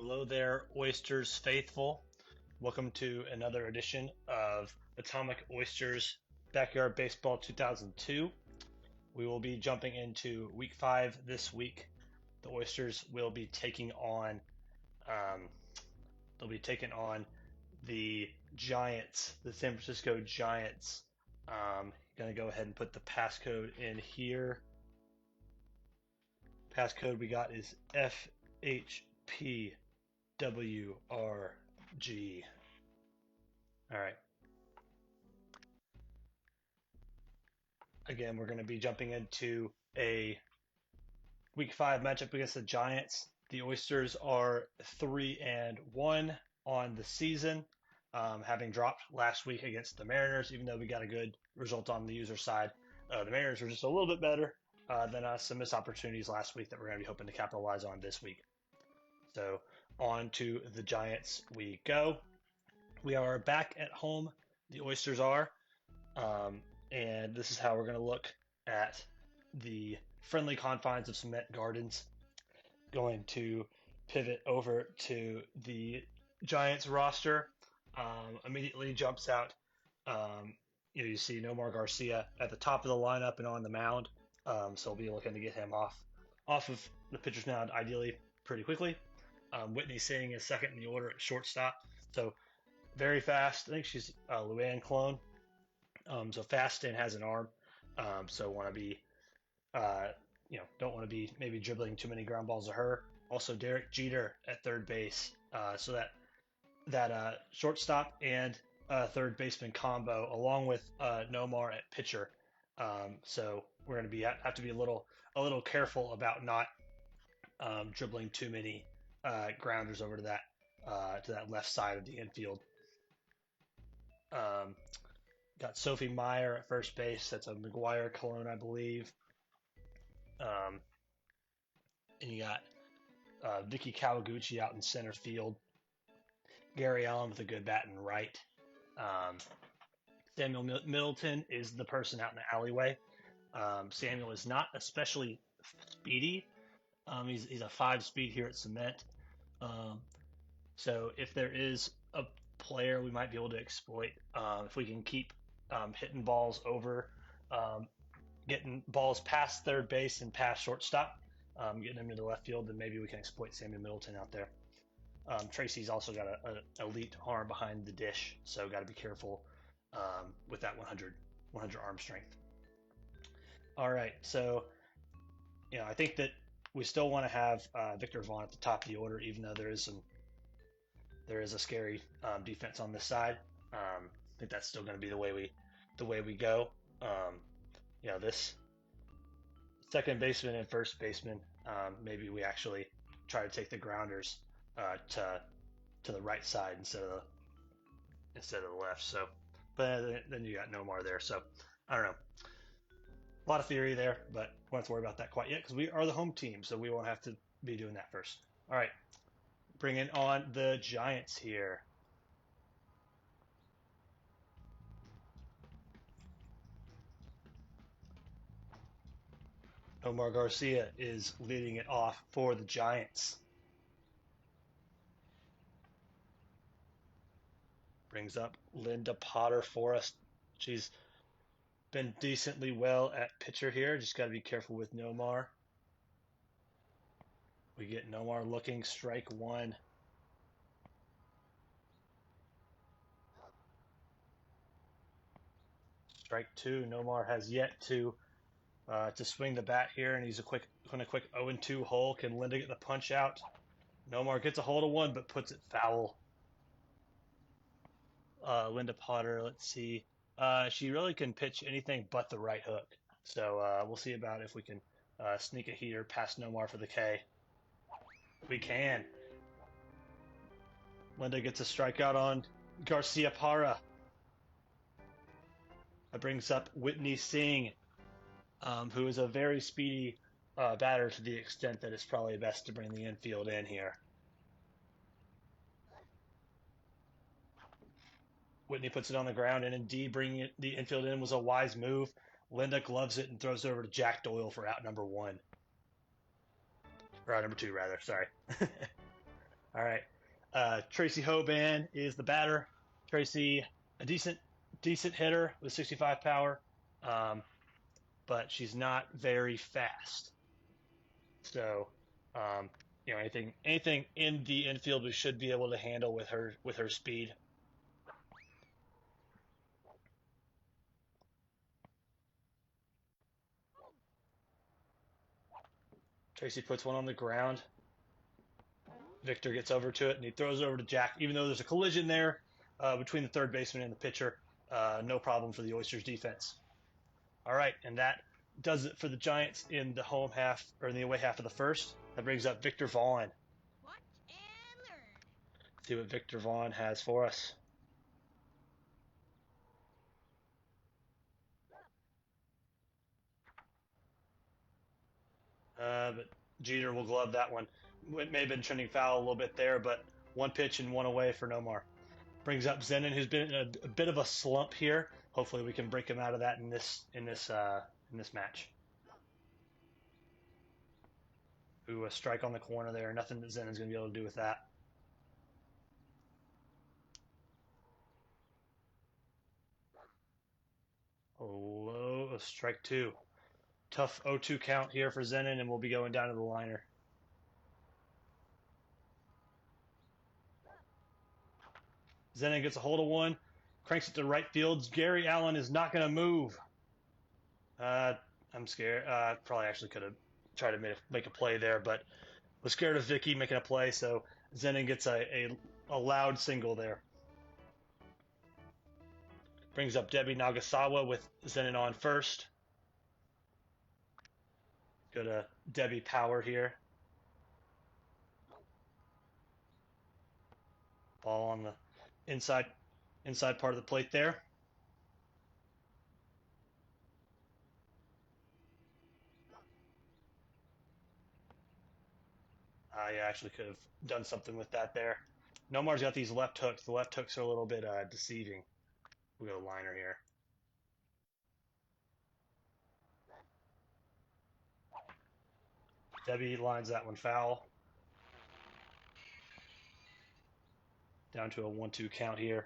Hello there, Oysters faithful. Welcome to another edition of Atomic Oysters Backyard Baseball 2002. We will be jumping into Week 5 this week. The Oysters will be taking on um, they'll be taking on the Giants, the San Francisco Giants. Gonna go ahead and put the passcode in here. Passcode we got is FHP. WRG. All right. Again, we're going to be jumping into a Week 5 matchup against the Giants. The Oysters are 3-1 on the season, having dropped last week against the Mariners. Even though we got a good result on the user side, the Mariners were just a little bit better than us. Some missed opportunities last week that we're going to be hoping to capitalize on this week. So on to the Giants we go. We are back at home. The Oysters are. And this is how we're going to look at the friendly confines of Cement Gardens. Going to pivot over to the Giants roster. Immediately jumps out. You see Nomar Garcia at the top of the lineup and on the mound. So we'll be looking to get him off of the pitcher's mound, ideally pretty quickly. Whitney Singh is second in the order at shortstop. So very fast. I think she's Luann clone. So fast and has an arm. So want to be, don't want to be maybe dribbling too many ground balls to her. Also Derek Jeter at third base. So that shortstop and third baseman combo, along with Nomar at pitcher. So we're going to have to be a little careful about not dribbling too many grounders over to that left side of the infield. Got Sophie Meyer at first base. That's a McGuire clone, I believe. And you got Vicky Kawaguchi out in center field. Gary Allen with a good bat in right. Samuel Middleton is the person out in the alleyway. Samuel is not especially speedy. He's a 5-speed here at Cement. So if there is a player we might be able to exploit, if we can keep hitting balls over, getting balls past third base and past shortstop, getting them into left field, then maybe we can exploit Samuel Middleton out there. Tracy's also got an elite arm behind the dish, so got to be careful with that 100 arm strength. All right, so I think that we still want to have Victor Vaughn at the top of the order, even though there is a scary defense on this side. I think that's still going to be the way we go. This second baseman and first baseman, maybe we actually try to take the grounders to the right side instead of the left. So, but then you got Nomar there. So I don't know. A lot of theory there, but we don't have to worry about that quite yet because we are the home team, so we won't have to be doing that first. All right, bringing on the Giants here. Omar Garcia is leading it off for the Giants. Brings up Linda Potter for us. She's been decently well at pitcher here. Just got to be careful with Nomar. We get Nomar looking, strike one. Strike two. Nomar has yet to swing the bat here, and he's on a quick 0-2 hole. Can Linda get the punch out? Nomar gets a hold of one, but puts it foul. Linda Potter, let's see. She really can pitch anything but the right hook. So we'll see about if we can sneak a heater past Nomar for the K. We can. Linda gets a strikeout on Garcia Parra. That brings up Whitney Singh, who is a very speedy batter to the extent that it's probably best to bring the infield in here. Whitney puts it on the ground, and indeed bringing the infield in was a wise move. Linda gloves it and throws it over to Jack Doyle for out number one. Or out number two, rather. Sorry. All right. Tracy Hoban is the batter. Tracy, a decent hitter with 65 power, um, but she's not very fast. So, um, anything in the infield we should be able to handle with her speed. Tracy puts one on the ground. Victor gets over to it and he throws it over to Jack. Even though there's a collision there between the third baseman and the pitcher, no problem for the Oysters defense. All right, and that does it for the Giants in the home half or in the away half of the first. That brings up Victor Vaughn. Watch and learn. See what Victor Vaughn has for us. But Jeter will glove that one. It may have been trending foul a little bit there, but one pitch and one away for Nomar. Brings up Zenon, who's been in a bit of a slump here. Hopefully, we can break him out of that in this match. Ooh, a strike on the corner there. Nothing that Zenon's going to be able to do with that. Oh, strike two. Tough 0-2 count here for Zenon, and we'll be going down to the liner. Zenon gets a hold of one, cranks it to right field. Gary Allen is not going to move. I'm scared. Probably actually could have tried to make a play there, but was scared of Vicky making a play, so Zenon gets a loud single there. Brings up Debbie Nagasawa with Zenon on first. Go to Debbie Power here. Ball on the inside part of the plate there. I actually could have done something with that there. Nomar's got these left hooks. The left hooks are a little bit deceiving. We'll go liner here. Debbie lines that one foul. Down to a 1-2 count here.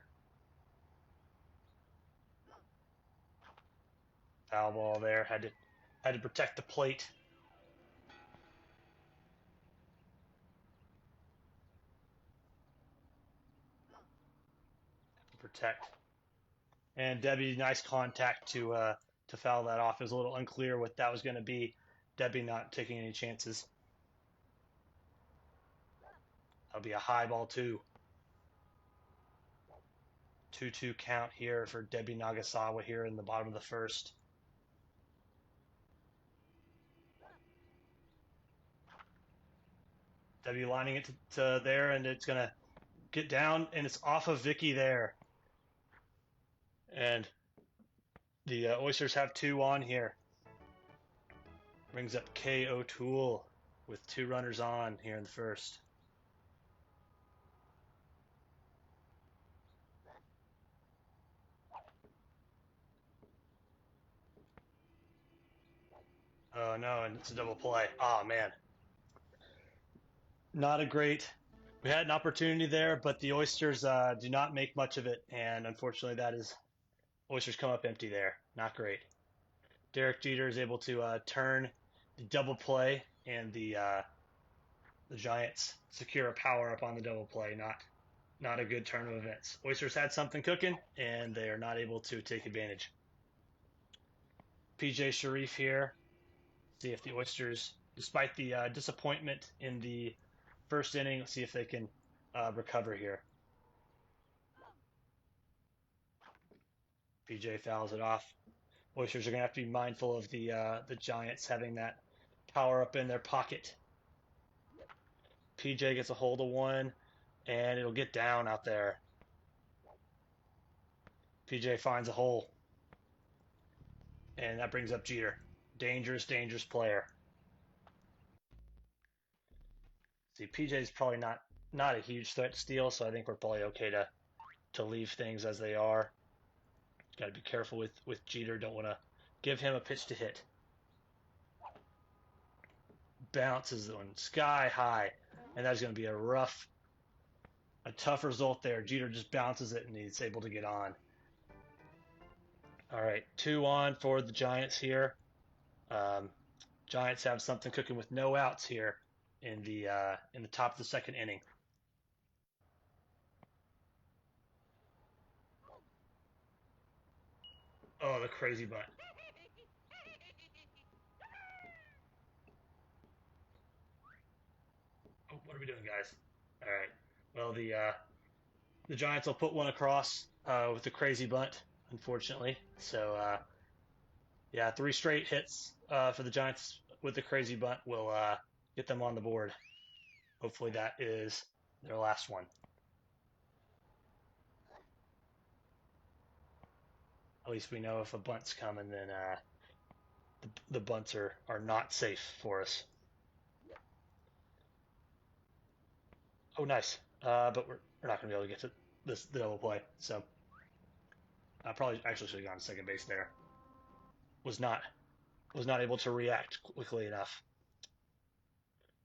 Foul ball there. Had to protect the plate. Protect. And Debbie, nice contact to foul that off. It was a little unclear what that was going to be. Debbie not taking any chances. That'll be a high ball too. 2-2 count here for Debbie Nagasawa here in the bottom of the first. Debbie lining it to there, and it's going to get down, and it's off of Vicky there. And the Oysters have two on here. Brings up K. O'Toole with two runners on here in the first. Oh no, and it's a double play. Oh man. Not a great. We had an opportunity there, but the Oysters do not make much of it, and unfortunately, that is Oysters come up empty there. Not great. Derek Jeter is able to turn the double play, and the Giants secure a power up on the double play. Not a good turn of events. Oysters had something cooking, and they are not able to take advantage. PJ Sharif here. See if the Oysters, despite the disappointment in the first inning, let's see if they can recover here. PJ fouls it off. Oysters are going to have to be mindful of the Giants having that power up in their pocket. PJ gets a hold of one, and it'll get down out there. PJ finds a hole, and that brings up Jeter. Dangerous player. See, PJ's probably not a huge threat to steal, so I think we're probably okay to leave things as they are. Got to be careful with Jeter. Don't want to give him a pitch to hit. Bounces one sky high, and that's going to be a rough A tough result there. Jeter just bounces it and he's able to get on. All right, 2 on for the Giants here. Um, Giants have something cooking with no outs here in the top of the second inning. Oh, the crazy bunt. Oh, what are we doing, guys? All right. Well, the Giants will put one across with the crazy bunt, unfortunately. So yeah, 3 straight hits for the Giants with the crazy bunt will get them on the board. Hopefully that is their last one. At least we know if a bunt's coming, then the bunts are not safe for us. Oh, nice. But we're not going to be able to get to the double play. So I probably actually should have gone to second base there. Was not able to react quickly enough.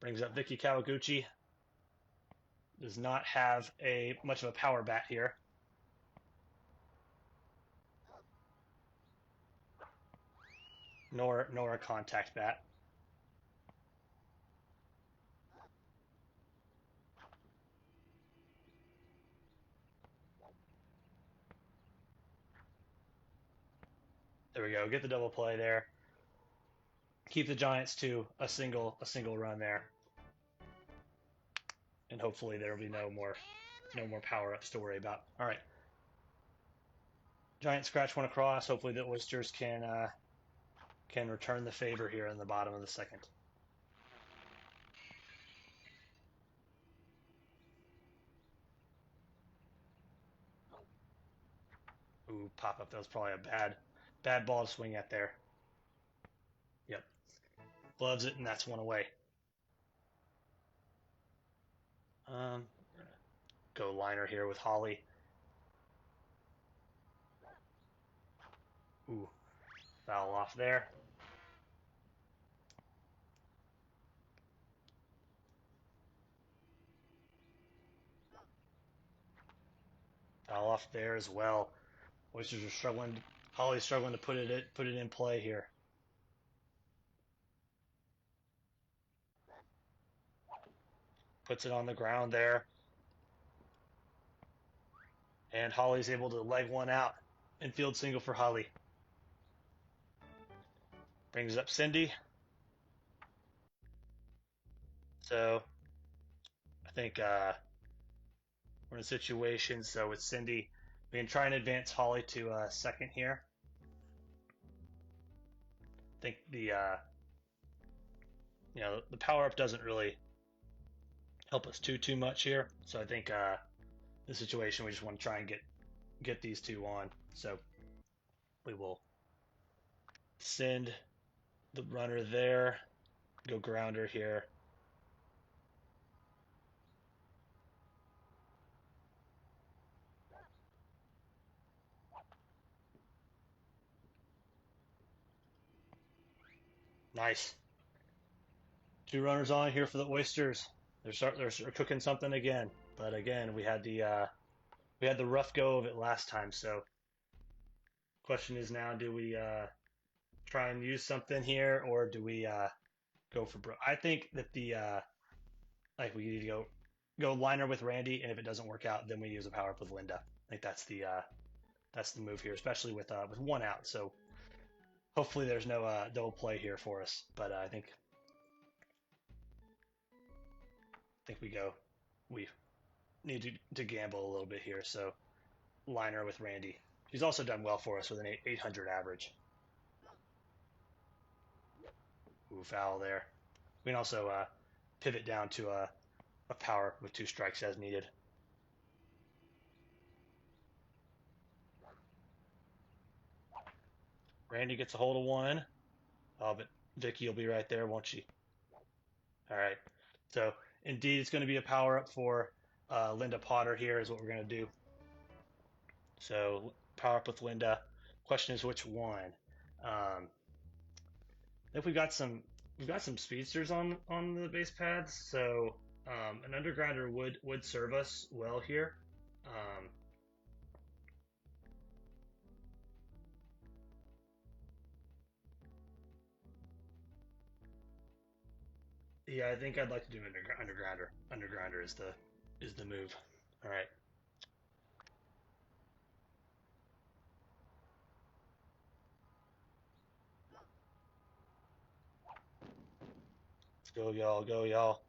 Brings up Vicky Kawaguchi. Does not have much of a power bat here. Nor a contact bat. There we go. Get the double play there. Keep the Giants to a single run there. And hopefully there will be no more power ups to worry about. All right. Giants scratch one across. Hopefully the Oysters can return the favor here in the bottom of the second. Ooh, pop up. That was probably a bad ball to swing at there. Yep. Gloves it, and that's one away. Go liner here with Holly. Ooh, foul off there. Foul off there as well. Oysters are struggling. Holly's struggling to put it in play here. Puts it on the ground there. And Holly's able to leg one out. Infield single for Holly. Brings up Cindy. So I think we're in a situation. So with Cindy, we can try and advance Holly to second here. I think the power up doesn't really help us too much here. So I think the situation we just want to try and get these two on. So we will send the runner there. Go grounder here. Nice. 2 runners on here for the Oysters. They're cooking something again. But again, we had the rough go of it last time. So question is now, do we try and use something here, or do we go for bro? I think that like we need to go liner with Randy, and if it doesn't work out, then we use a power up with Linda. I think that's the move here, especially with one out. So hopefully there's no double play here for us. But I think we need to gamble a little bit here. So liner with Randy. She's also done well for us with an 800 average. Ooh, foul there. We can also pivot down to a power with 2 strikes as needed. Randy gets a hold of one. Oh, but Vicky will be right there, won't she? All right. So indeed, it's going to be a power up for Linda Potter here is what we're going to do. So power up with Linda. Question is which one? If we've got some speedsters on the base paths. So An undergrounder would serve us well here. Yeah, I think I'd like to do undergrounder. Undergrounder is the move. All right. Let's go, y'all. Go, y'all.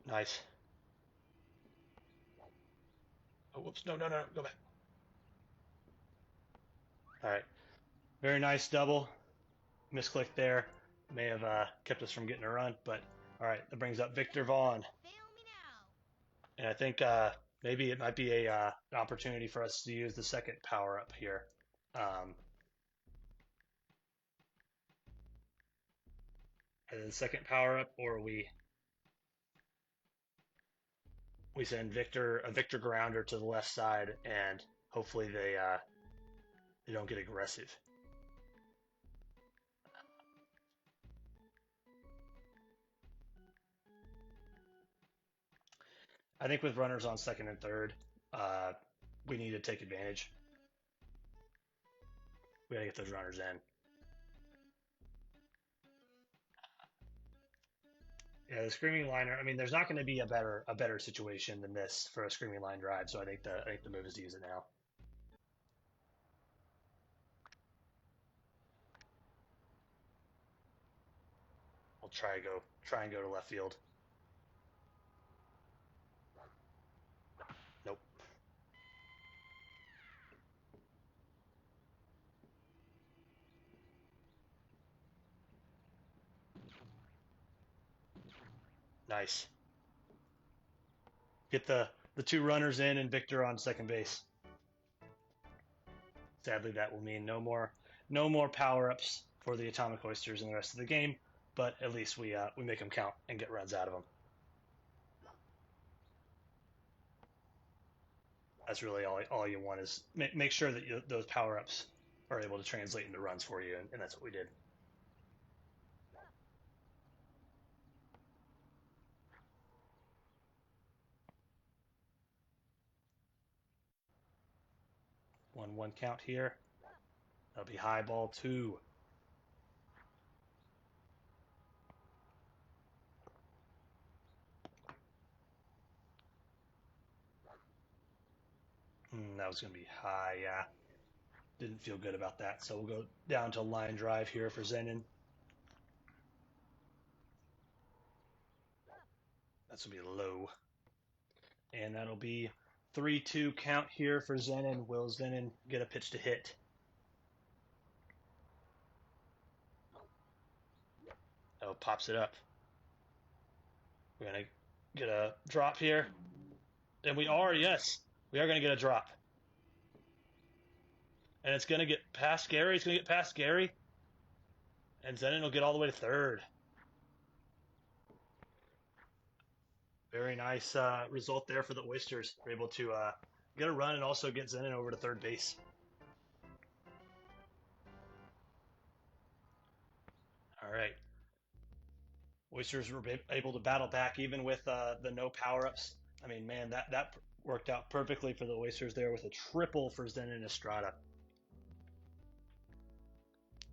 Nice. Oh, whoops. No, no, no. Go back. All right. Very nice double. Misclick there. May have kept us from getting a run, but all right. That brings up Victor Vaughn. Fail me now. And I think maybe it might be an opportunity for us to use the second power up here. Either the second power up, or we send a Victor Grounder to the left side, and hopefully they don't get aggressive. I think with runners on second and third, we need to take advantage. We gotta get those runners in. Yeah, the screaming liner. I mean, there's not going to be a better situation than this for a screaming line drive. So I think the move is to use it now. We'll try and go to left field. Nope. Nice. Get the two runners in and Victor on second base. Sadly, that will mean no more power ups for the Atomic Oysters in the rest of the game. But at least we make them count and get runs out of them. That's really all you want is make sure that those power ups are able to translate into runs for you, and that's what we did. One count here. That'll be high ball 2. That was going to be high, yeah. Didn't feel good about that. So we'll go down to line drive here for Zenon. That's going to be low. And that'll be 3-2 count here for Zenon. Will Zenon get a pitch to hit? Oh, pops it up. We're going to get a drop here. And we are, yes. We are going to get a drop. And it's going to get past Gary. It's going to get past Gary. And Zenon will get all the way to third. Very nice result there for the Oysters. We're able to get a run and also get Zenon over to third base. All right. Oysters were able to battle back even with the no power-ups. I mean, man, that worked out perfectly for the Oysters there with a triple for Zenon Estrada.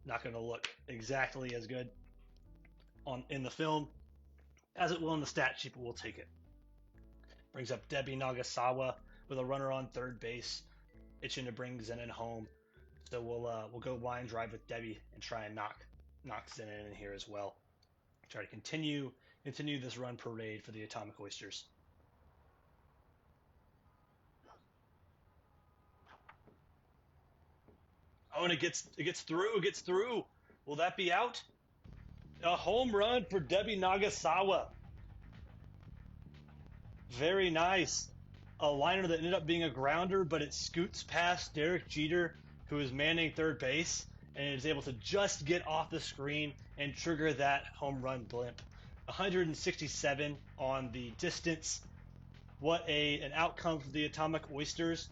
Not going to look exactly as good in the film as it will in the stat sheet, but we'll take it. Brings up Debbie Nagasawa with a runner on third base, itching to bring Zenon home. So we'll go line drive with Debbie and try and knock Zenon in here as well. Try to continue this run parade for the Atomic Oysters. Oh, and it gets through. Will that be out? A home run for Debbie Nagasawa. Very nice. A liner that ended up being a grounder, but it scoots past Derek Jeter, who is manning third base, and is able to just get off the screen and trigger that home run blimp. 167 on the distance. What an outcome for the Atomic Oysters.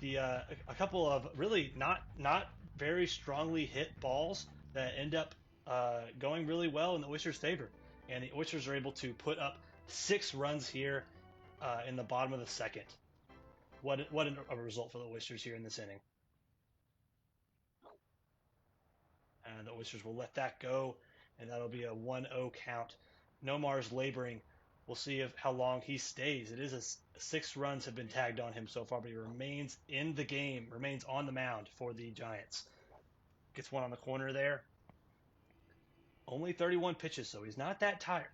A couple of really not very strongly hit balls that end up going really well in the Oysters' favor. and the Oysters are able to put up 6 runs here in the bottom of the second. What a result for the Oysters here in this inning. And the Oysters will let that go, and that'll be a 1-0 count. Nomar's laboring. We'll see how long he stays. It is 6 runs have been tagged on him so far, but he remains in the game, remains on the mound for the Giants. Gets one on the corner there. Only 31 pitches, so he's not that tired.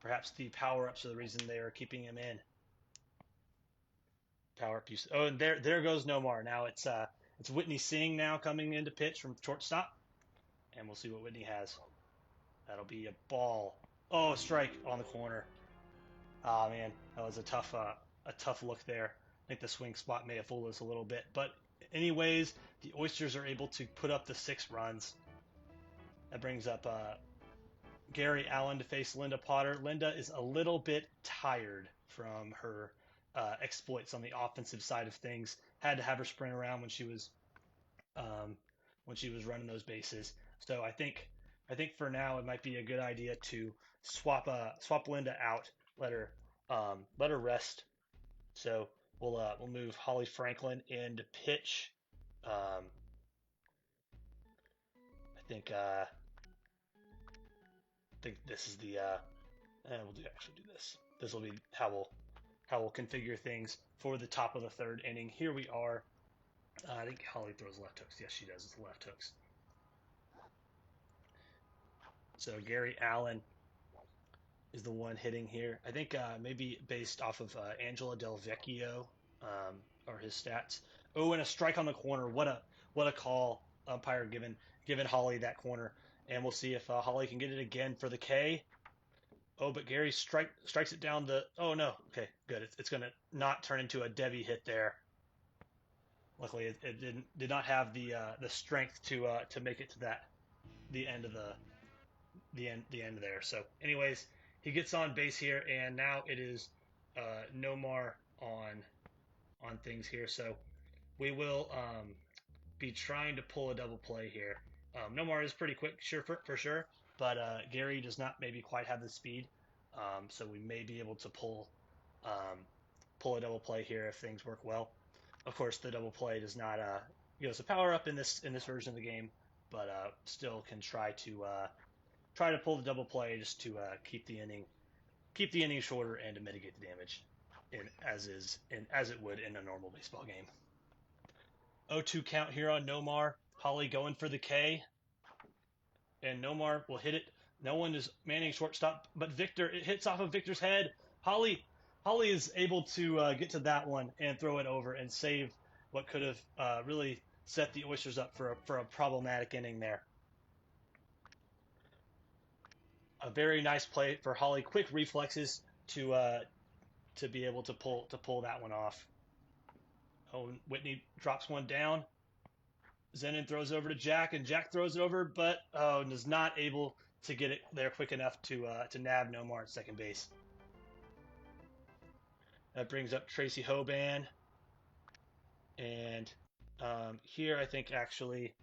Perhaps the power-ups are the reason they are keeping him in. Power-up use. Oh, and there goes Nomar. Now it's Whitney Singh now coming into pitch from shortstop, and we'll see what Whitney has. That'll be a ball. Oh, strike on the corner. Oh man, that was a tough look there. I think the swing spot may have fooled us a little bit, but anyways, the Oysters are able to put up the 6 runs. That brings up Gary Allen to face Linda Potter. Linda is a little bit tired from her exploits on the offensive side of things. Had to have her sprint around when she was running those bases. So I think for now it might be a good idea to swap Linda out, let her rest. So we'll move Holly Franklin in to pitch. I think this is the we'll actually do this. This will be how we'll configure things for the top of the 3rd inning. Here we are. I think Holly throws left hooks. Yes, she does. It's left hooks. So Gary Allen is the one hitting here. I think maybe based off of Angela Del Vecchio or his stats. Oh, and a strike on the corner. What a call, umpire giving Holly that corner. And we'll see if Holly can get it again for the K. Oh, but Gary strikes it down the. Oh no. Okay, good. It's going to not turn into a Debbie hit there. Luckily, it did not have the strength to make it to the end of the end there. So, anyways, he gets on base here, and now it is Nomar on things here. So we will be trying to pull a double play here. Nomar is pretty quick, for sure, but Gary does not maybe quite have the speed. So we may be able to pull a double play here if things work well. Of course, the double play does not give us a power up in this version of the game, but still can try to pull the double play just to keep the inning shorter and to mitigate the damage, as it would in a normal baseball game. 0-2 count here on Nomar. Holly going for the K, and Nomar will hit it. No one is manning shortstop, but Victor. It hits off of Victor's head. Holly is able to get to that one and throw it over and save what could have really set the Oysters up for a problematic inning there. A very nice play for Holly. Quick reflexes to be able to pull that one off. Oh, Whitney drops one down. Zenon throws over to Jack, and Jack throws it over, but is not able to get it there quick enough to nab Nomar at second base. That brings up Tracy Hoban, and here I think I'd actually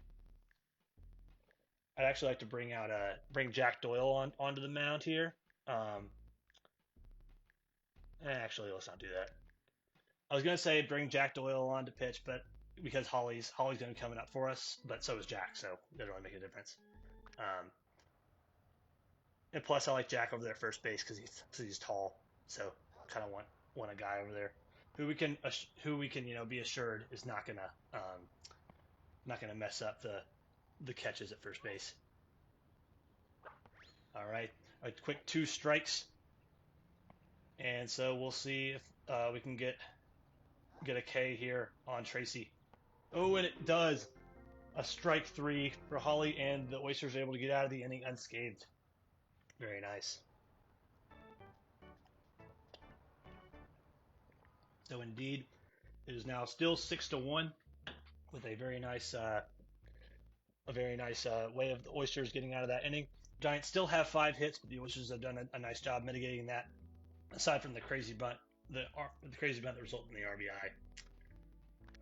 like to bring Jack Doyle onto the mound here. Actually, let's not do that. I was gonna say bring Jack Doyle on to pitch, but because Holly's gonna be coming up for us, but so is Jack, so it doesn't really make a difference. And plus, I like Jack over there at first base because he's tall, so kind of want a guy over there who we can be assured is not gonna mess up the catches at first base. All right, a quick 2 strikes, and so we'll see if we can get a K here on Tracy. Oh, and it does. A strike 3 for Holly, and the Oysters are able to get out of the inning unscathed. Very nice. So indeed, it is now still 6-1, with a very nice way of the Oysters getting out of that inning. Giants still have 5 hits, but the Oysters have done a nice job mitigating that. Aside from the crazy bunt, the crazy bunt that resulted in the RBI.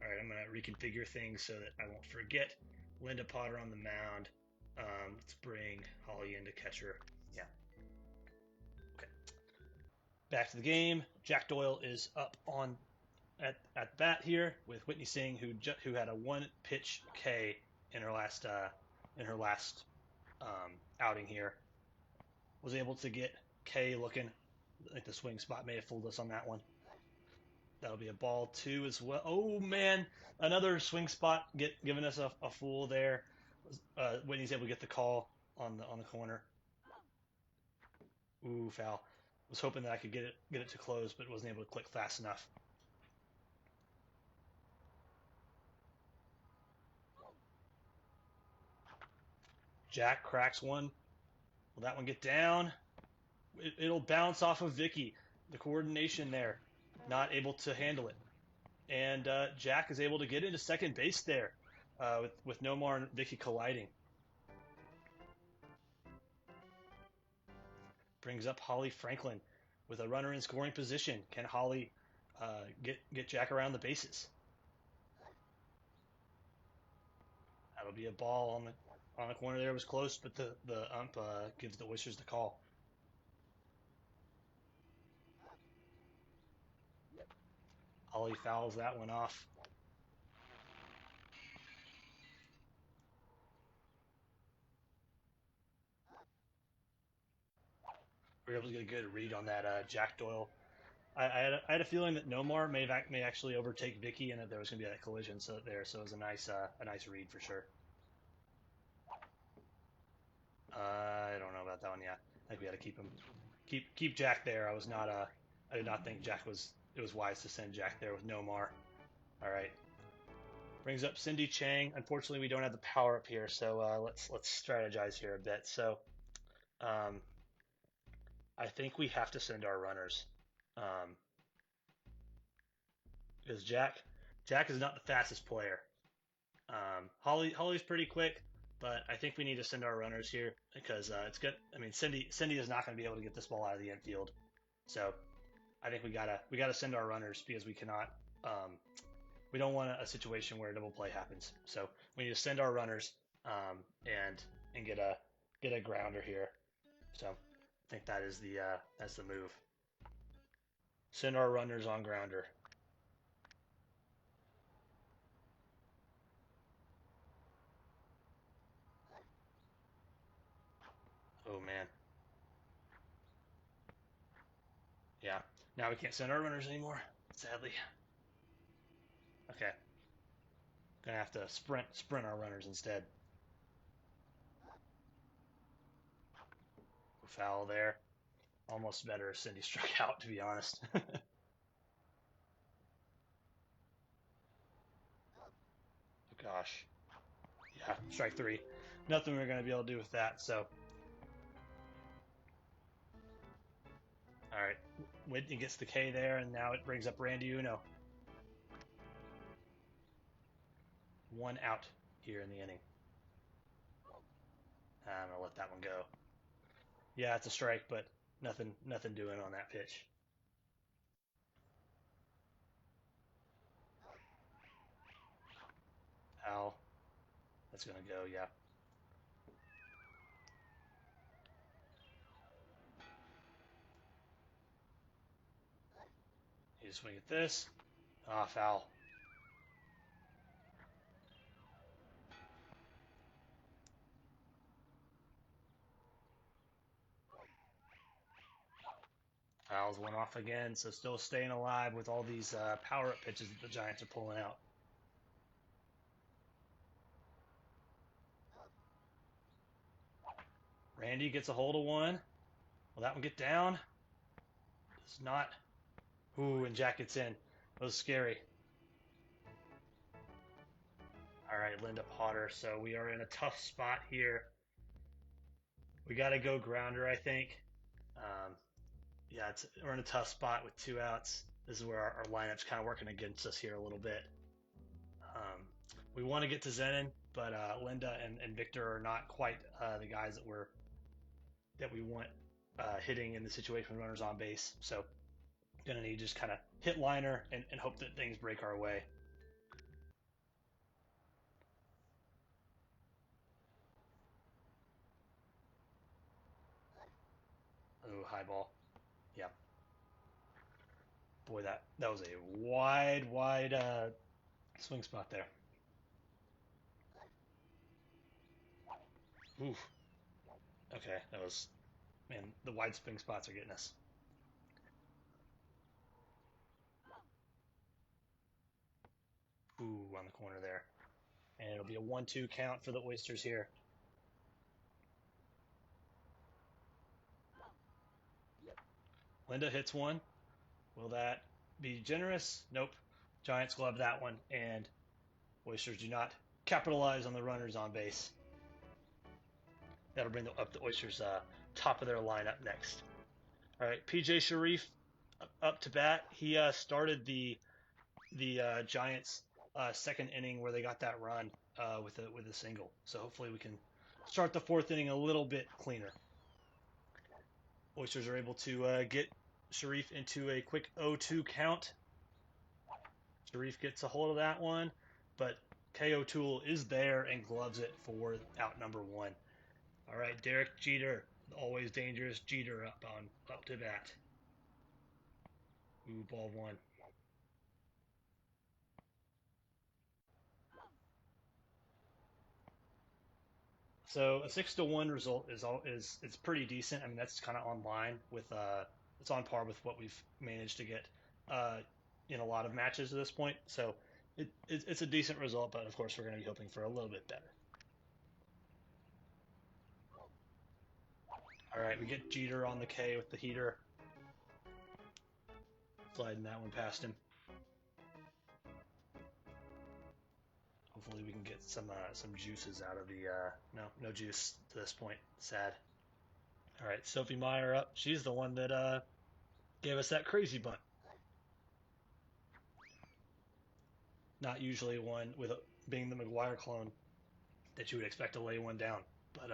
All right, I'm going to reconfigure things so that I won't forget. Linda Potter on the mound. Let's bring Holly into catcher. Yeah. Okay. Back to the game. Jack Doyle is up on at bat here with Whitney Singh, who had a one pitch K in her last outing here. Was able to get K looking. I think the swing spot may have fooled us on that one. That'll be a ball two as well. Oh man, another swing spot giving us a fool there. Whitney's able to get the call on the corner. Ooh, foul. Was hoping that I could get it to close, but wasn't able to click fast enough. Jack cracks one. Will that one get down? It'll bounce off of Vicky. The coordination there, not able to handle it. And Jack is able to get into second base there with Nomar and Vicky colliding. Brings up Holly Franklin with a runner in scoring position. Can Holly get Jack around the bases? That'll be a ball on the corner there. It was close, but the ump gives the Oysters the call. Holly fouls that one off. We were able to get a good read on that Jack Doyle. I had a feeling that Nomar may actually overtake Vicky, and that there was going to be that collision. So it was a nice read for sure. I don't know about that one yet. I think we had to keep Jack there. I did not think it was wise to send Jack there with Nomar. All right. Brings up Cindy Chang. Unfortunately, we don't have the power up here, so let's strategize here a bit. So, I think we have to send our runners, because Jack is not the fastest player. Holly's pretty quick, but I think we need to send our runners here because it's good. I mean, Cindy is not going to be able to get this ball out of the infield, so I think we gotta send our runners because we cannot. We don't want a situation where a double play happens. So we need to send our runners and get a grounder here. So I think that's the move. Send our runners on grounder. Oh man. Yeah. Now we can't send our runners anymore, sadly. Okay. Gonna have to sprint our runners instead. Foul there. Almost better if Cindy struck out, to be honest. Gosh. Yeah, strike three. Nothing we're going to be able to do with that, so. All right. Whitney gets the K there, and now it brings up Randy Uno. 1 out here in the inning. I'm going to let that one go. Yeah, it's a strike, but nothing doing on that pitch. Foul. That's going to go, yeah. You swing at this. Ah, foul. Fouls went off again, so still staying alive with all these power-up pitches that the Giants are pulling out. Randy gets a hold of one. Will that one get down? Does not. Ooh, and Jack gets in. That was scary. All right, Linda Potter. So we are in a tough spot here. We got to go grounder, I think. Yeah, we're in a tough spot with 2 outs. This is where our lineup's kind of working against us here a little bit. We want to get to Zenon, but Linda and Victor are not quite the guys that we want hitting in the situation with runners on base. So gonna need to just kind of hit liner and hope that things break our way. high ball. Yeah. Boy, that was a wide swing spot there. Oof. Okay, that was, man, the wide swing spots are getting us. Ooh, on the corner there. And it'll be a 1-2 count for the Oysters here. Linda hits one. Will that be generous? Nope. Giants glove that one, and Oysters do not capitalize on the runners on base. That'll bring up the Oysters' top of their lineup next. All right, PJ Sharif up to bat. He started the Giants' second inning where they got that run with a single. So hopefully we can start the fourth inning a little bit cleaner. Oysters are able to get Sharif into a quick 0-2 count. Sharif gets a hold of that one, but KO Tool is there and gloves it for out number one. All right, Derek Jeter, always dangerous Jeter up to bat. Ooh, ball one. So a 6-1 result is it's pretty decent. I mean, that's kind of on line with it's on par with what we've managed to get uh, in a lot of matches at this point. So it's a decent result, but of course we're going to be hoping for a little bit better. All right, we get Jeter on the K with the heater, sliding that one past him. Hopefully we can get some juices out of the no juice to this point. Sad. All right, Sophie Meyer up. She's the one that gave us that crazy bunt. Not usually one with being the McGuire clone that you would expect to lay one down, but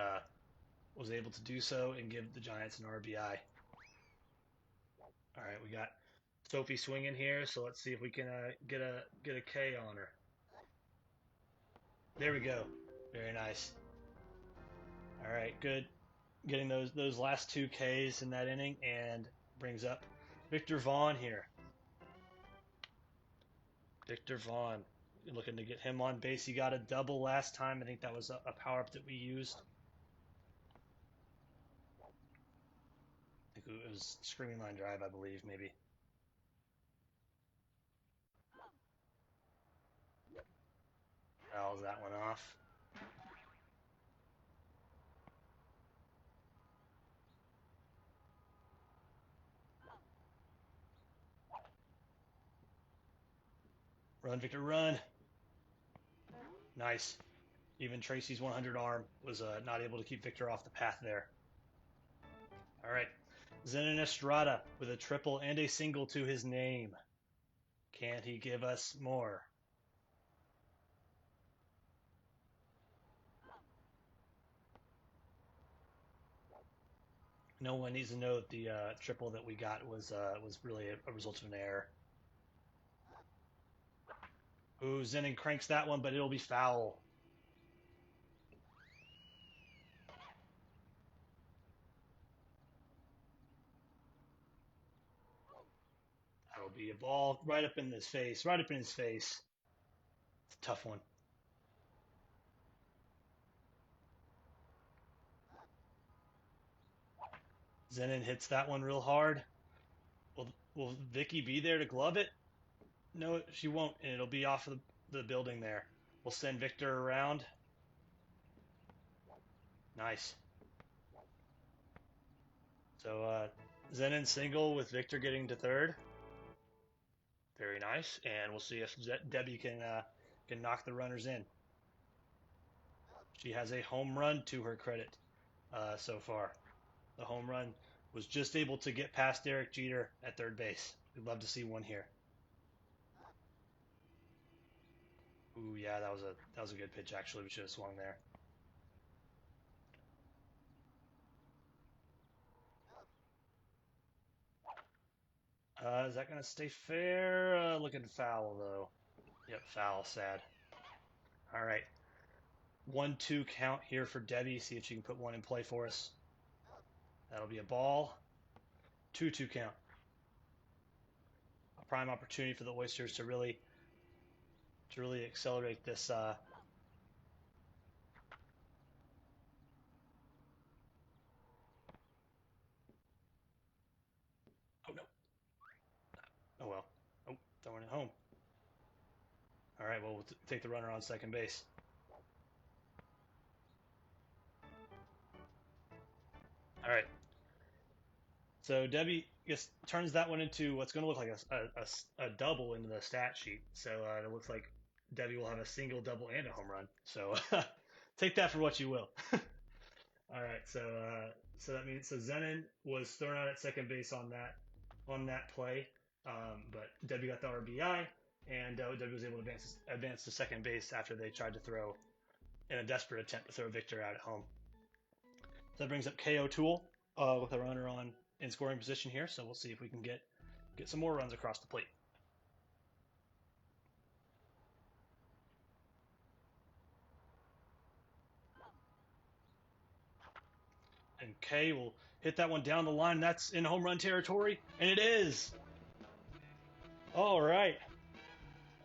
was able to do so and give the Giants an RBI. All right, we got Sophie swinging here, so let's see if we can get a K on her. There we go. Very nice. All right, good. Getting those last two Ks in that inning, and brings up Victor Vaughn here. Victor Vaughn, looking to get him on base. He got a double last time. I think that was a power up that we used. I think it was screaming line drive, I believe, maybe. Fouls that one off. Run, Victor, run. Nice. Even Tracy's 100 arm was not able to keep Victor off the path there. All right. Zenon Estrada with a triple and a single to his name. Can he give us more? No one needs to know that the triple that we got was really a result of an error. Ooh, Zenon cranks that one, but it'll be foul. That'll be a ball right up in his face. Right up in his face. It's a tough one. Zenon hits that one real hard. Will Vicky be there to glove it? No, she won't, and it'll be off of the building there. We'll send Victor around. Nice. So Zenon single with Victor getting to third. Very nice, and we'll see if Debbie can knock the runners in. She has a home run to her credit so far. The home run was just able to get past Derek Jeter at third base. We'd love to see one here. Ooh, yeah, that was a good pitch actually. We should have swung there. Is that gonna stay fair? Looking foul though. Yep, foul. Sad. All right. 1-2 count here for Debbie. See if she can put one in play for us. That'll be a ball. 2-2 count. A prime opportunity for the Oysters to really accelerate this. Oh no! Oh well. Oh, throwing it home. All right. Well, we'll take the runner on second base. All right. So Debbie just turns that one into what's going to look like a double into the stat sheet. So it looks like Debbie will have a single, double, and a home run. So take that for what you will. All right. So that means Zenon was thrown out at second base on that play, but Debbie got the RBI, and Debbie was able to advance to second base after they tried to throw in a desperate attempt to throw Victor out at home. So that brings up KO Tool with a runner on in scoring position here. So we'll see if we can get some more runs across the plate. And K will hit that one down the line. That's in home run territory, and it is. All right.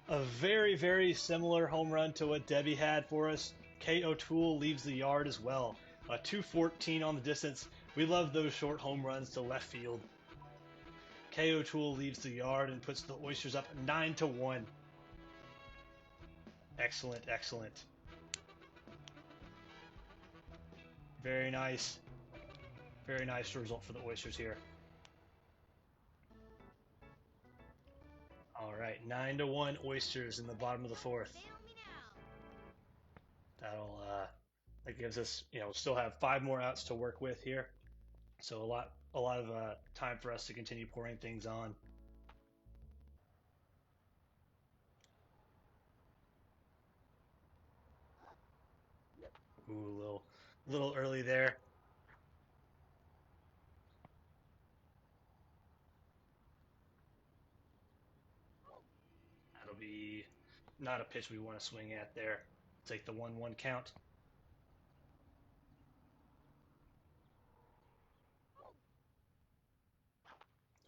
A very, very similar home run to what Debbie had for us. K. O'Toole leaves the yard as well. 214 on the distance. We love those short home runs to left field. K. O'Toole leaves the yard and puts the Oysters up 9-1. Excellent, excellent. Very nice. Very nice result for the Oysters here. All right, 9-1 Oysters in the bottom of the fourth. That gives us, still have 5 more outs to work with here. So a lot of time for us to continue pouring things on. Ooh, a little early there. That'll be not a pitch we want to swing at there. Take the 1-1 count.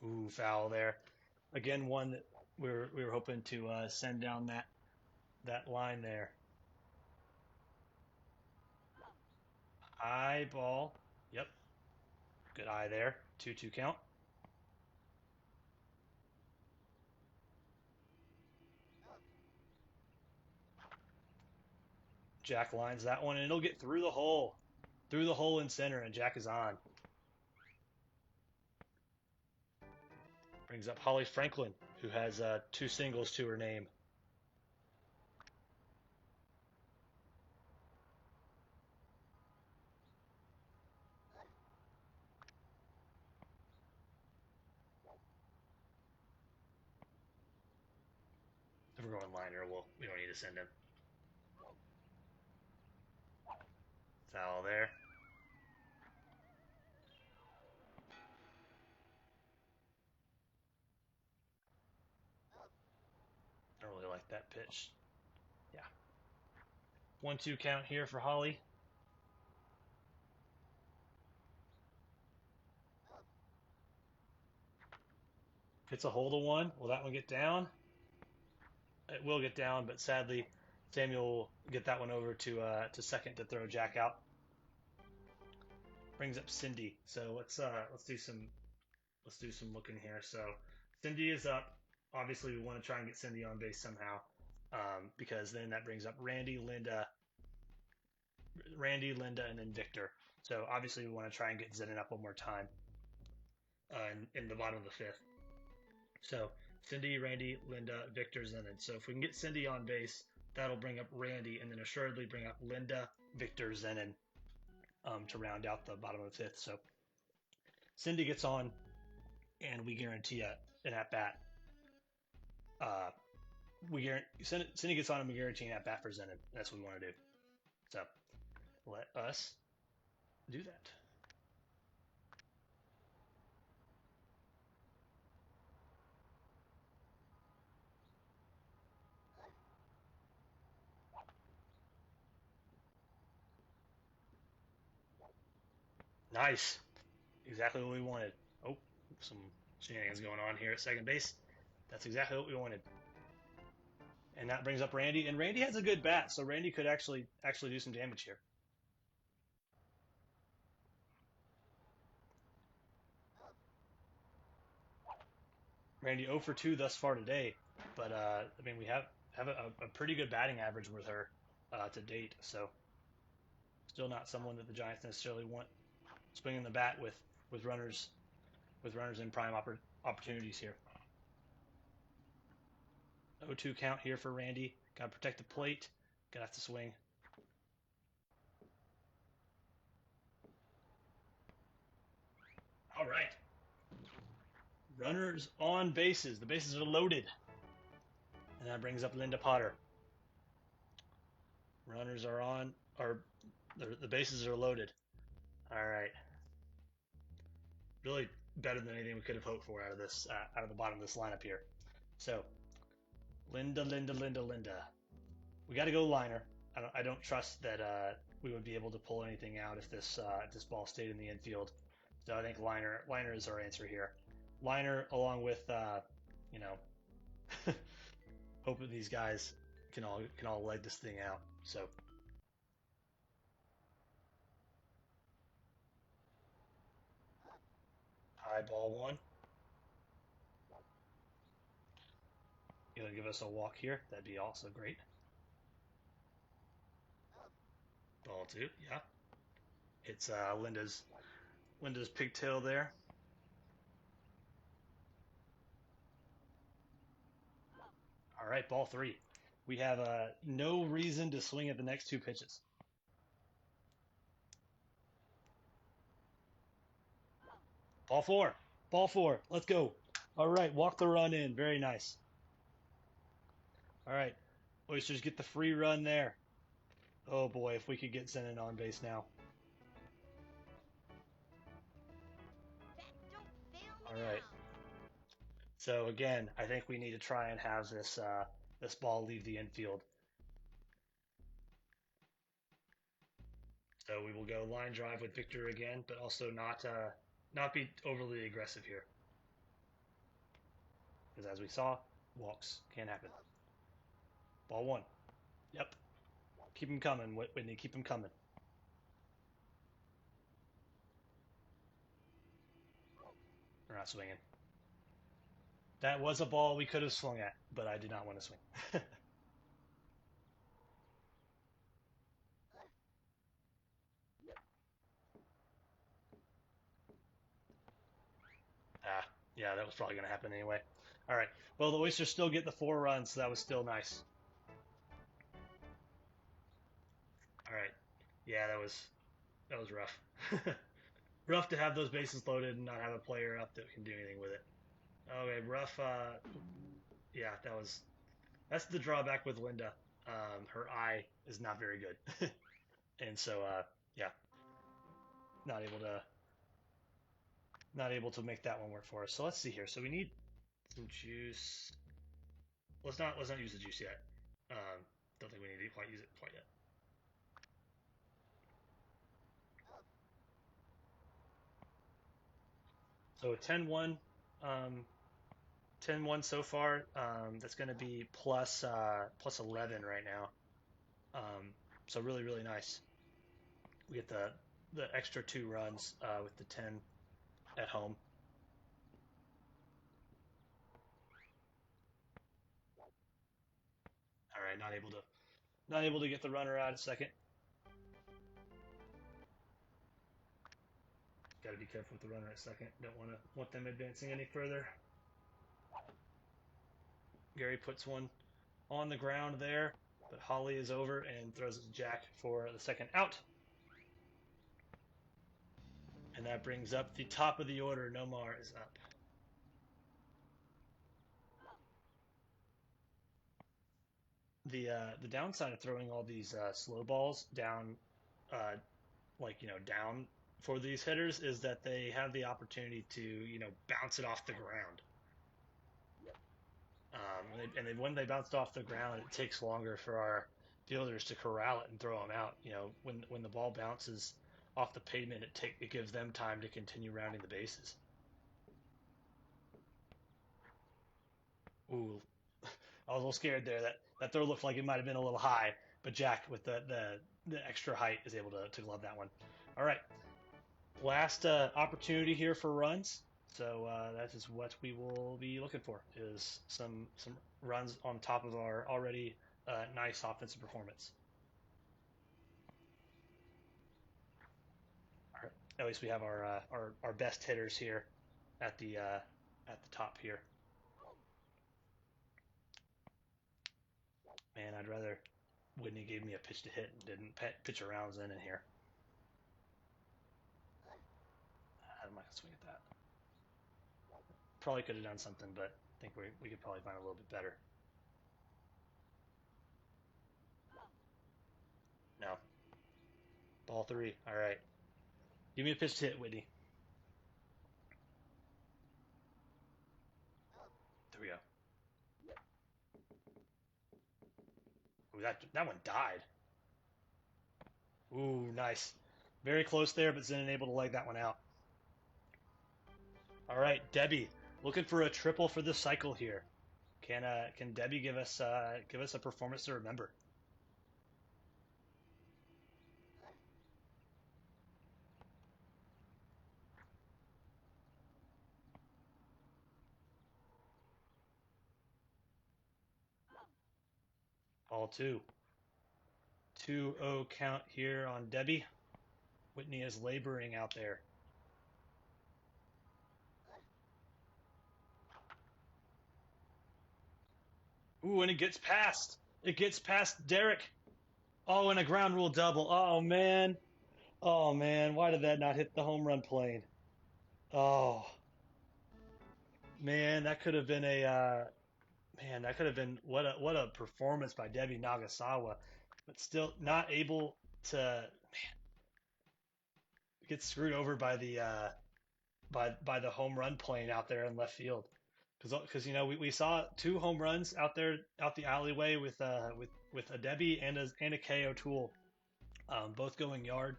Ooh, foul there. Again, one that we were hoping to send down that line there. High ball. Yep. Good eye there. 2-2 count. Jack lines that one, and it'll get through the hole. Through the hole in center, and Jack is on. Brings up Holly Franklin, who has 2 singles to her name. If we're going liner, we don't need to send him. Foul there. I don't really like that pitch. Yeah. 1-2 count here for Holly. Hits a hold of one. Will that one get down? It will get down, but sadly, Samuel will get that one over to second to throw Jack out. Brings up Cindy. So let's do some looking here. So Cindy is up. Obviously, we want to try and get Cindy on base somehow, because then that brings up Randy, Linda, and then Victor. So obviously, we want to try and get Zenon up one more time in the bottom of the fifth. So Cindy, Randy, Linda, Victor, Zenon. So if we can get Cindy on base, that'll bring up Randy, and then assuredly bring up Linda, Victor, Zenon to round out the bottom of the fifth. So Cindy gets on, and we guarantee an at bat. Cindy gets on, and we guarantee an at bat for Zenon. That's what we want to do. So let us do that. Nice. Exactly what we wanted. Oh, some shenanigans going on here at second base. That's exactly what we wanted. And that brings up Randy, and Randy has a good bat, so Randy could actually do some damage here. Randy 0 for 2 thus far today, but I mean we have a pretty good batting average with her to date, so still not someone that the Giants necessarily want swinging the bat with runners in prime opportunities here. 0-2 count here for Randy. Got to protect the plate. Gonna have to swing. All right. Runners on bases. The bases are loaded. And that brings up Linda Potter. Runners are on, or the bases are loaded. All right. Really better than anything we could have hoped for out of this, out of the bottom of this lineup here. So, Linda. We got to go liner. I don't trust that we would be able to pull anything out if this ball stayed in the infield. So I think liner is our answer here. Liner along with you know hoping these guys can all leg this thing out. So high ball one. You gonna give us a walk here? That'd be also great. Ball two, yeah. It's Linda's pigtail there. All right, ball three. We have no reason to swing at the next two pitches. Ball four. Ball four. Let's go. All right, walk the run in. Very nice. All right, Oysters get the free run there. Oh boy, if we could get Zenon on base now. Don't fail me All right. now. So again, I think we need to try and have this ball leave the infield. So we will go line drive with Victor again, but also not be overly aggressive here. Because as we saw, walks can't happen. Ball one. Yep. Keep him coming, Whitney. Keep him coming. We're not swinging. That was a ball we could have swung at, but I did not want to swing. Yeah, that was probably going to happen anyway. All right. Well, the Oysters still get the 4 runs, so that was still nice. All right. Yeah, that was rough. Rough to have those bases loaded and not have a player up that can do anything with it. Okay, rough. Yeah, that's the drawback with Linda. Her eye is not very good, and so yeah, not able to make that one work for us. So let's see here. So we need some juice. Let's not use the juice yet. Don't think we need to quite use it quite yet. So 10-1, 10-1 so far. That's going to be plus 11 right now. So really nice. We get the extra 2 runs with the 10 at home. All right, not able to get the runner out at second. Got to be careful with the runner at second. Don't want them advancing any further. Gary puts one on the ground there, but Holly is over and throws it to Jack for the second out. And that brings up the top of the order. Nomar is up. The downside of throwing all these slow balls down, down for these hitters is that they have the opportunity to bounce it off the ground. And when they bounced off the ground, it takes longer for our fielders to corral it and throw them out. When the ball bounces off the pavement, it gives them time to continue rounding the bases. Ooh, I was a little scared there. That throw looked like it might have been a little high, but Jack with the extra height is able to glove that one. All right, last opportunity here for runs. So that is what we will be looking for is some runs on top of our already nice offensive performance. All right. At least we have our best hitters here at the top here. Man, I'd rather Whitney gave me a pitch to hit and didn't pitch around in here. I'm not gonna swing at that. Probably could have done something, but I think we could probably find a little bit better. No. Ball three. All right. Give me a pitch to hit, Whitney. There we go. Ooh, that one died. Ooh, nice. Very close there, but Zen able to leg that one out. All right, Debbie, looking for a triple for this cycle here. Can Debbie give us a performance to remember? All two. 2-0 count here on Debbie. Whitney is laboring out there. Ooh, and it gets past. It gets past Derek. Oh, and a ground rule double. Oh man. Oh man, why did that not hit the home run plane? Oh man, that could have been a man. That could have been what a performance by Debbie Nagasawa, but still not able to get screwed over by the by the home run plane out there in left field. Because we saw two home runs out there out the alleyway with a Debbie and a KO Tool, both going yard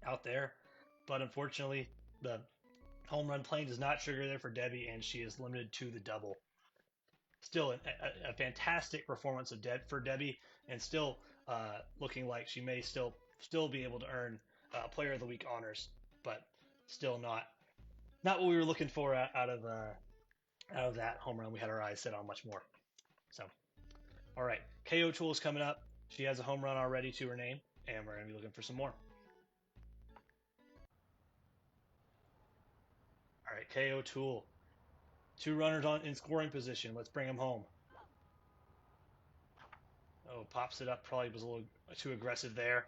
out there, but unfortunately the home run plane does not trigger there for Debbie, and she is limited to the double. Still a fantastic performance for Debbie, and still looking like she may still be able to earn Player of the Week honors, but still not what we were looking for out of that home run. We had our eyes set on much more. So, all right, KO Tool is coming up. She has a home run already to her name, and we're going to be looking for some more. All right, KO Tool. Two runners in scoring position. Let's bring them home. Oh, pops it up. Probably was a little too aggressive there.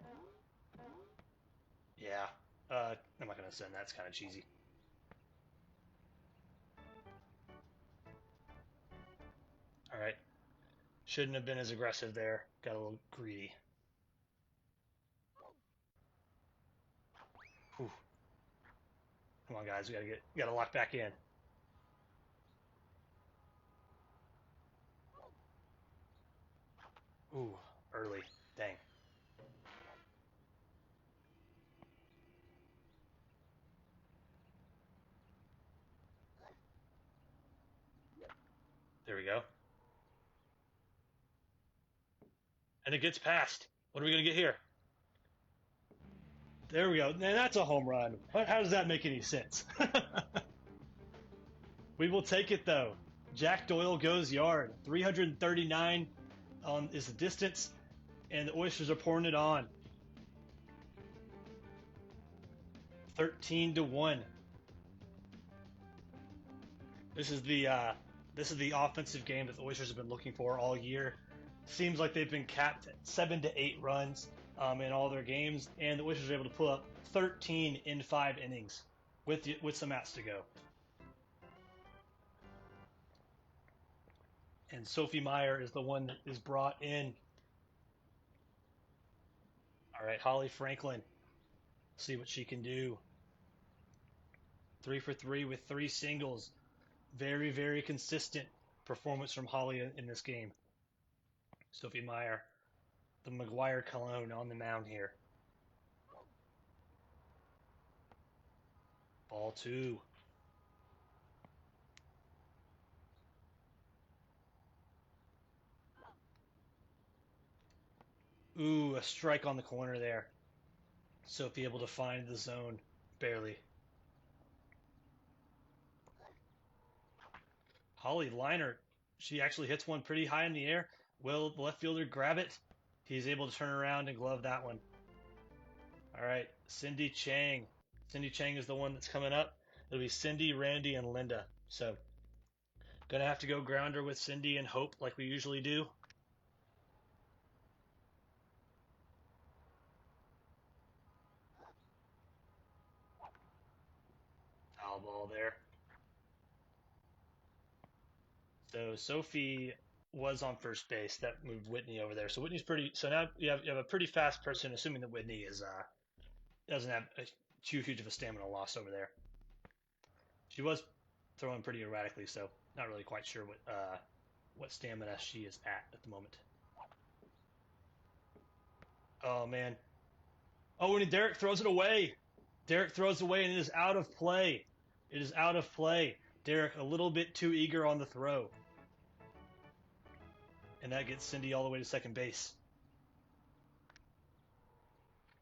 Yeah. I'm not going to send. That's kind of cheesy. All right. Shouldn't have been as aggressive there. Got a little greedy. Whew. Come on, guys. We gotta lock back in. Ooh, early. Dang. There we go. And it gets past. What are we gonna get here? There we go. And that's a home run. How does that make any sense? We will take it though. Jack Doyle goes yard. 339 is the distance, and the Oysters are pouring it on. 13-1. This is the offensive game that the Oysters have been looking for all year. Seems like they've been capped at 7 to 8 runs in all their games, and the Oysters are able to pull up 13 in 5 innings with some outs to go. And Sophie Meyer is the one that is brought in. All right, Holly Franklin. See what she can do. 3 for 3 with 3 singles. Very, very consistent performance from Holly in this game. Sophie Meyer, the McGuire cologne on the mound here. Ball 2. Ooh, a strike on the corner there. Sophie able to find the zone barely. Holly liner. She actually hits one pretty high in the air. Will the left fielder grab it? He's able to turn around and glove that one. All right, Cindy Chang. Cindy Chang is the one that's coming up. It'll be Cindy, Randy, and Linda. So, gonna have to go grounder with Cindy and Hope like we usually do. Foul ball there. So Sophie was on first base. That moved Whitney over there. So Whitney's pretty. So now you have a pretty fast person, assuming that Whitney is doesn't have too huge of a stamina loss over there. She was throwing pretty erratically, so not really quite sure what stamina she is at the moment. Oh man! Oh, and Derek throws it away. Derek throws away, and it is out of play. It is out of play. Derek a little bit too eager on the throw, and that gets Cindy all the way to second base.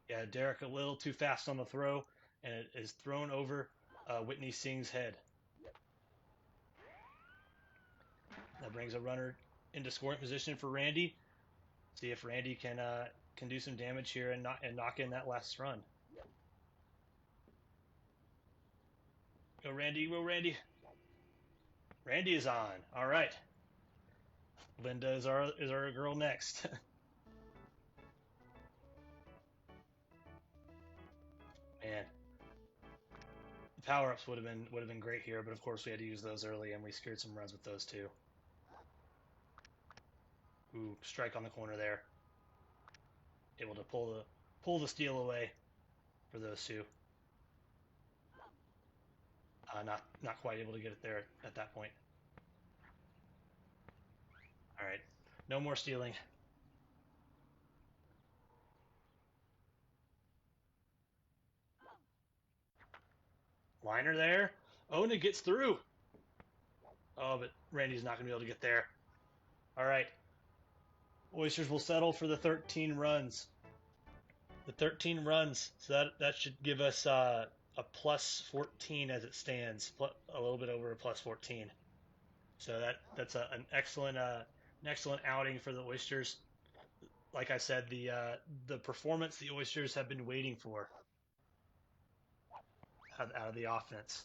Yeah, Derek a little too fast on the throw, and it is thrown over Whitney Singh's head. That brings a runner into scoring position for Randy. See if Randy can do some damage here and knock in that last run. Go Randy, go Randy. Randy is on. All right. Linda is our girl next. Man, the power ups would have been great here, but of course we had to use those early, and we secured some runs with those too. Ooh, strike on the corner there. Able to pull the steal away for those two. Not quite able to get it there at that point. All right, no more stealing. Liner there. Oh, and it gets through. Oh, but Randy's not going to be able to get there. All right, Oysters will settle for the 13 runs. The 13 runs, so that should give us a plus 14 as it stands, a little bit over a plus 14. So that's an excellent outing for the Oysters. Like I said, the performance the Oysters have been waiting for out of the offense.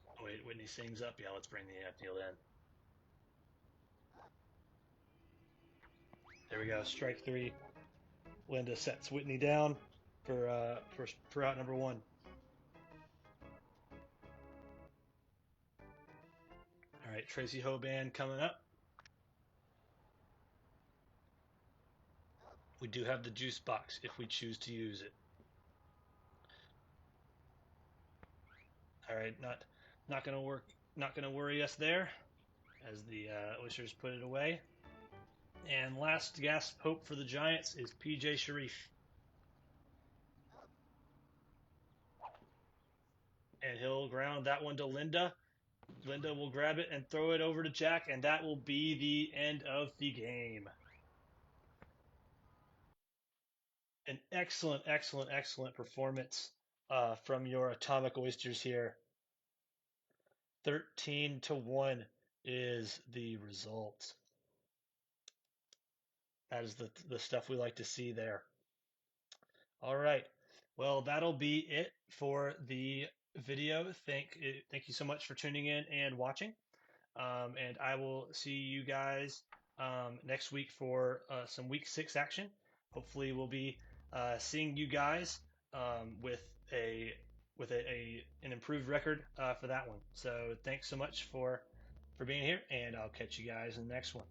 Oh, wait, Whitney sings up. Yeah, let's bring the outfield in. There we go. Strike three. Linda sets Whitney down for out number one. All right, Tracy Hoban coming up. We do have the juice box if we choose to use it. All right, not gonna work. Not gonna worry us there, as the Oysters put it away. And last gasp hope for the Giants is PJ Sharif. And he'll ground that one to Linda. Linda will grab it and throw it over to Jack, and that will be the end of the game. An excellent, excellent, excellent performance from your Atomic Oysters here. 13-1 is the result. That is the stuff we like to see there. All right. Well, that'll be it for the video. Thank you so much for tuning in and watching. And I will see you guys next week for some week 6 action. Hopefully, we'll be seeing you guys with an improved record for that one. So thanks so much for being here, and I'll catch you guys in the next one.